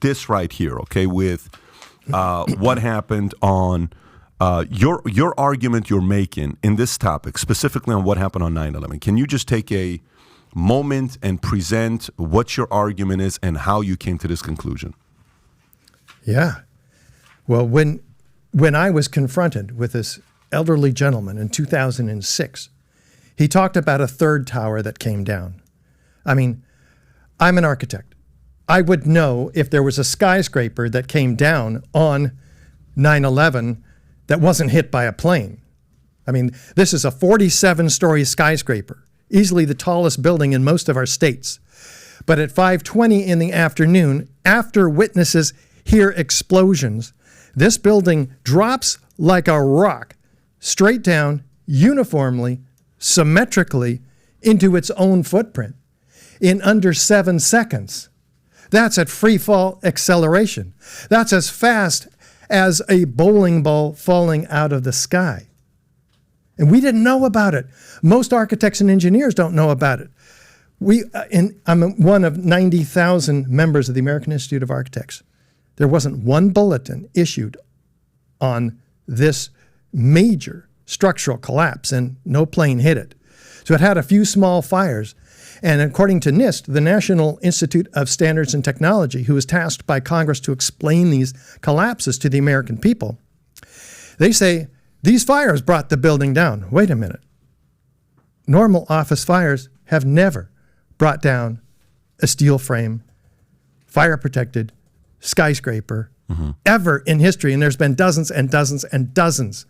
this right here, okay, with what happened on your argument you're making in this topic, specifically on what happened on 9/11. Can you just take a moment and present what your argument is and how you came to this conclusion? Yeah. Well, when I was confronted with this elderly gentleman in 2006, he talked about a third tower that came down. I mean, I'm an architect. I would know if there was a skyscraper that came down on 9/11 that wasn't hit by a plane. I mean, this is a 47-story skyscraper, easily the tallest building in most of our states. But at 5:20 in the afternoon, after witnesses hear explosions, this building drops like a rock, straight down, uniformly, symmetrically, into its own footprint in under 7 seconds. That's at free fall acceleration. That's as fast as a bowling ball falling out of the sky. And we didn't know about it. Most architects and engineers don't know about it. I'm one of 90,000 members of the American Institute of Architects. There wasn't one bulletin issued on this major structural collapse, and no plane hit it. So it had a few small fires. And according to NIST, the National Institute of Standards and Technology, who was tasked by Congress to explain these collapses to the American people, they say these fires brought the building down. Wait a minute. Normal office fires have never brought down a steel frame, fire-protected skyscraper ever in history. And there's been dozens and dozens and dozens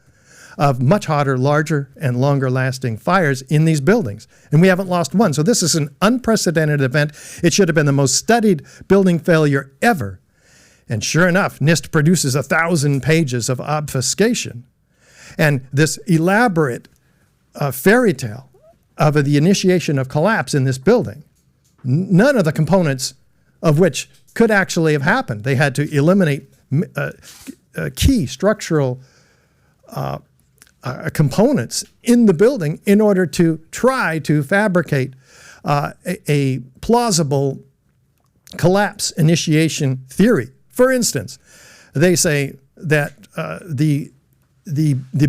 of much hotter, larger, and longer-lasting fires in these buildings. And we haven't lost one. So this is an unprecedented event. It should have been the most studied building failure ever. And sure enough, NIST produces 1,000 pages of obfuscation. And this elaborate fairy tale of the initiation of collapse in this building, none of the components of which could actually have happened. They had to eliminate key structural components in the building in order to try to fabricate a plausible collapse initiation theory. For instance, they say that the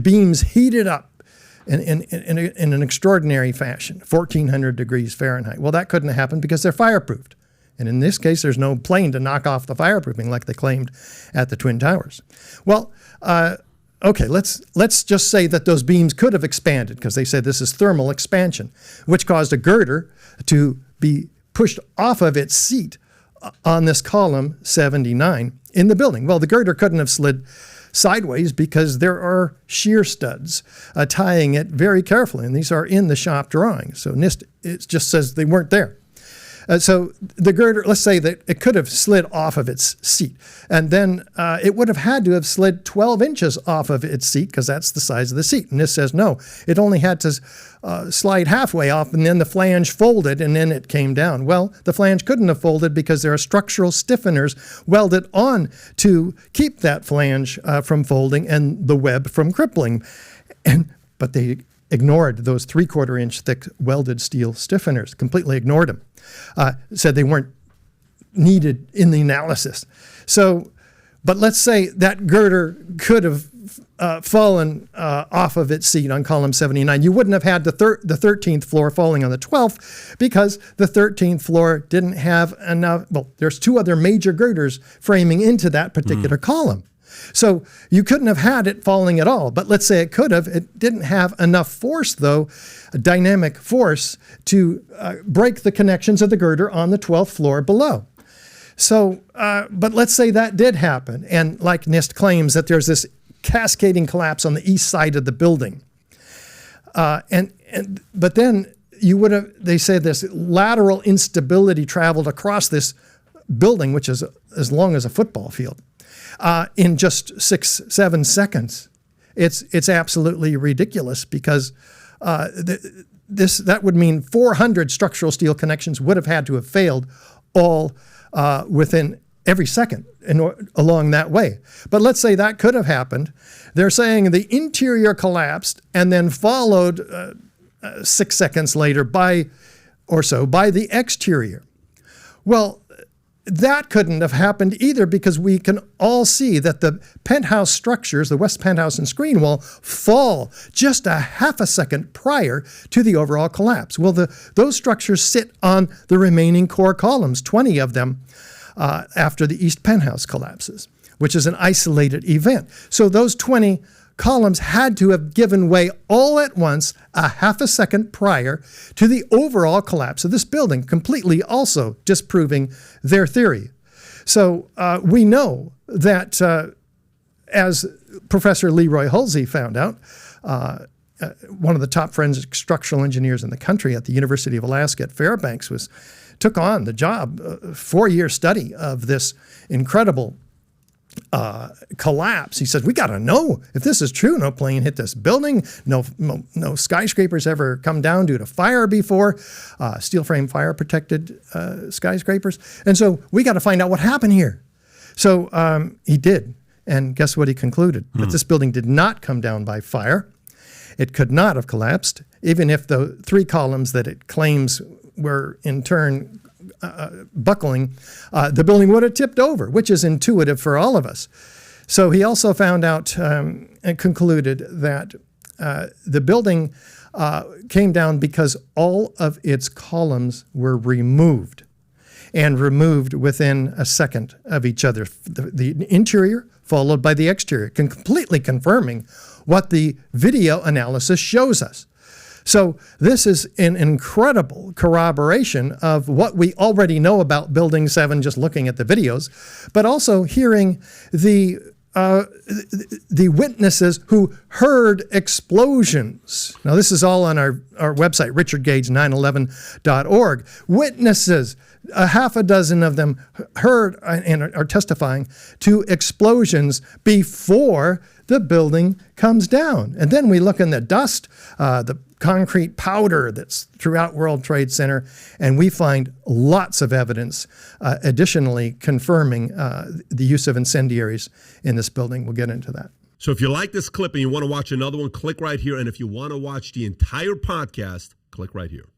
beams heated up in an extraordinary fashion, 1,400 degrees Fahrenheit. Well, that couldn't have happened because they're fireproofed. And in this case, there's no plane to knock off the fireproofing like they claimed at the Twin Towers. Well, okay, let's just say that those beams could have expanded, because they said this is thermal expansion, which caused a girder to be pushed off of its seat on this column 79 in the building. Well, the girder couldn't have slid sideways because there are shear studs tying it very carefully, and these are in the shop drawings. So NIST, it just says they weren't there. So the girder, let's say that it could have slid off of its seat, and then it would have had to have slid 12 inches off of its seat, because that's the size of the seat. And this says no, it only had to slide halfway off, and then the flange folded, and then it came down. Well, the flange couldn't have folded because there are structural stiffeners welded on to keep that flange from folding and the web from crippling. But they ignored those 3/4 inch thick welded steel stiffeners, completely ignored them. Said they weren't needed in the analysis. So, but let's say that girder could have fallen off of its seat on column 79. You wouldn't have had the 13th floor falling on the 12th, because the 13th floor didn't have enough. Well, there's two other major girders framing into that particular column. So you couldn't have had it falling at all. But let's say it could have. It didn't have enough force, though, dynamic force, to break the connections of the girder on the 12th floor below. So, but let's say that did happen. And like NIST claims, that there's this cascading collapse on the east side of the building. But then you would have, they say this lateral instability traveled across this building, which is as long as a football field, in just 6-7 seconds. It's absolutely ridiculous, because that would mean 400 structural steel connections would have had to have failed all within every second along that way. But let's say that could have happened. They're saying the interior collapsed and then followed 6 seconds later by the exterior. Well, that couldn't have happened either, because we can all see that the penthouse structures, the west penthouse and screen wall, fall just a half a second prior to the overall collapse. Well, those structures sit on the remaining core columns, 20 of them, after the east penthouse collapses, which is an isolated event. So those 20 columns had to have given way all at once a half a second prior to the overall collapse of this building, completely also disproving their theory. So we know that, as Professor Leroy Hulsey found out, one of the top forensic structural engineers in the country at the University of Alaska at Fairbanks took on the job, 4-year study of this incredible collapse. He said, we got to know if this is true. No plane hit this building. No skyscrapers ever come down due to fire before. Steel frame fire protected skyscrapers. And so we got to find out what happened here. So he did. And guess what he concluded? That this building did not come down by fire. It could not have collapsed, even if the 3 columns that it claims were in turn buckling, the building would have tipped over, which is intuitive for all of us. So he also found out and concluded that the building came down because all of its columns were removed, and removed within a second of each other. The interior followed by the exterior, completely confirming what the video analysis shows us. So this is an incredible corroboration of what we already know about Building 7 just looking at the videos, but also hearing the witnesses who heard explosions. Now, this is all on our website, richardgage911.org. Witnesses, a half a dozen of them heard and are testifying to explosions before the building comes down. And then we look in the dust, the concrete powder that's throughout World Trade Center, and we find lots of evidence additionally confirming the use of incendiaries in this building. We'll get into that. So if you like this clip and you want to watch another one, click right here. And if you want to watch the entire podcast, click right here.